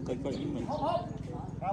coi coi ý mình bạn cố ra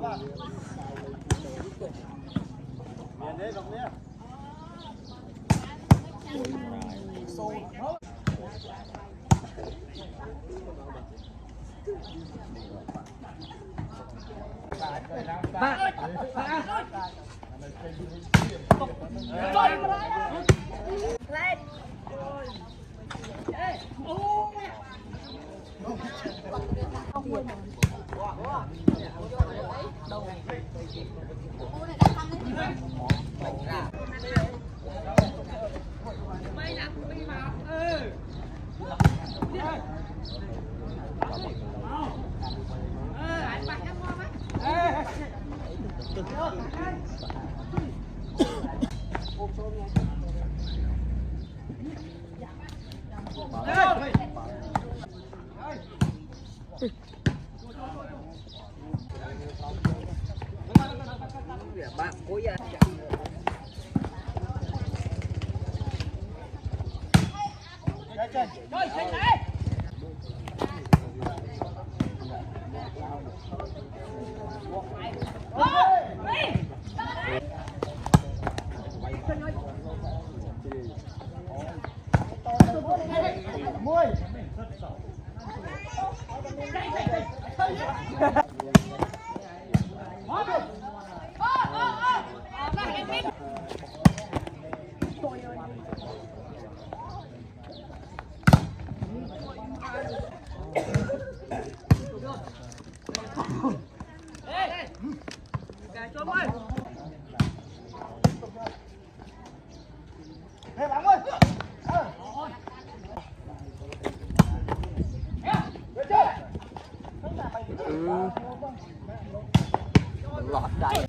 lọt đây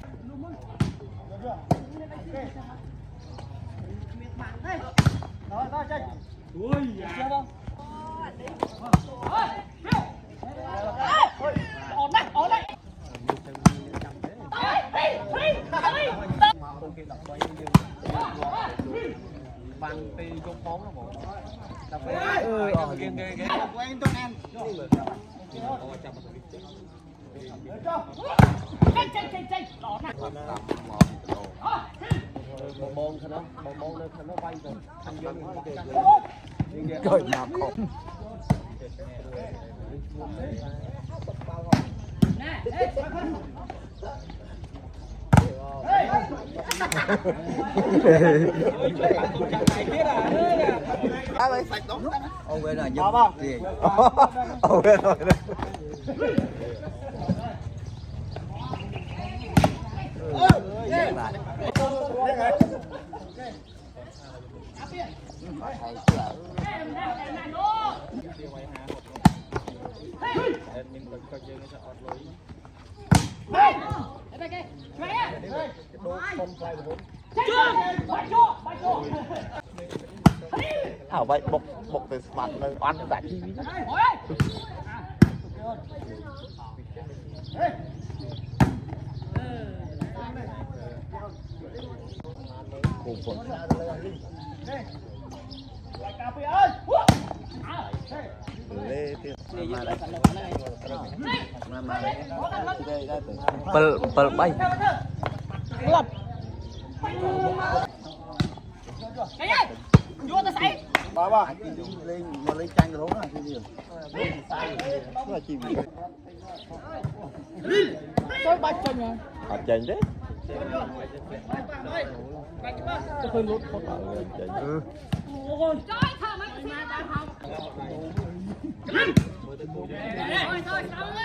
bằng tì trong phóng nó bộ quen tôi em một môn thôi đó, một môn nữa nó vay rồi, anh vô Trời nào không. ông bên này gì Ồ bên rồi đó. Hảo vậy bộc từ mặt nó oan giải chi cùng phần lê tiền pel bay vô ta say ba lên mà lên tranh rồi đúng là gì là chim tôi bắt chân nha hạt chanh đấy tôi hơi lút ừ. trời thằng mấy cái ta không thôi thôi xong đi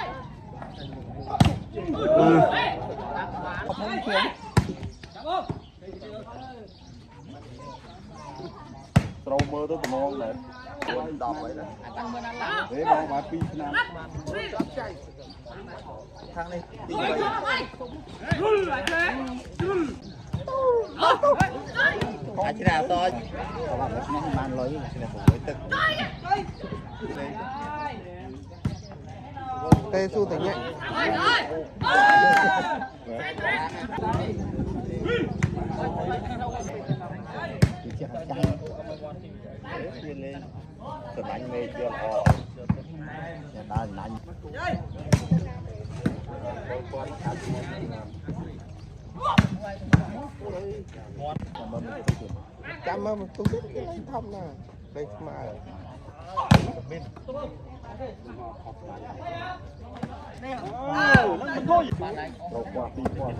không khiến trâu mơ tới tụi ngon này đọc vậy đó để bao bà pi nam thằng này đi vậy à chỉ nào thôi nó mang lối là phải tức tê su tỉnh nhẹ lên từ bánh mê chưa họ nhà ta đánh ចាំមកទុកទៀតធំណាស់ពេលស្មើត្រូវខ្វះទីខ្វះ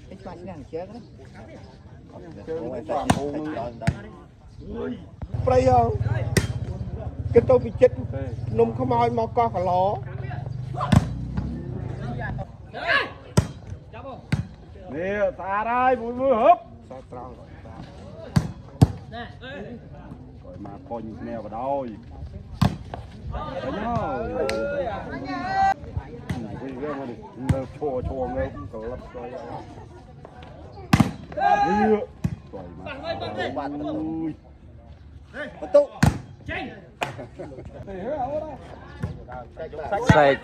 cái xoay này chết đấy ជើងមិនស្អាតហូរនឹងដល់ ប្រៃហងគេទៅពីចិត្តនំខ្មោចមកកោះកឡោ នេះស្អាតហើយមួយហឹប sao tròn ក៏មកកុញគ្នាបដ ôi អញអើយវិញគេមកនេះនៅឈួរងើបក៏លឹកស្អីនេះស្អីមកបាត់អូយ បន្ទុក ចេញ សេក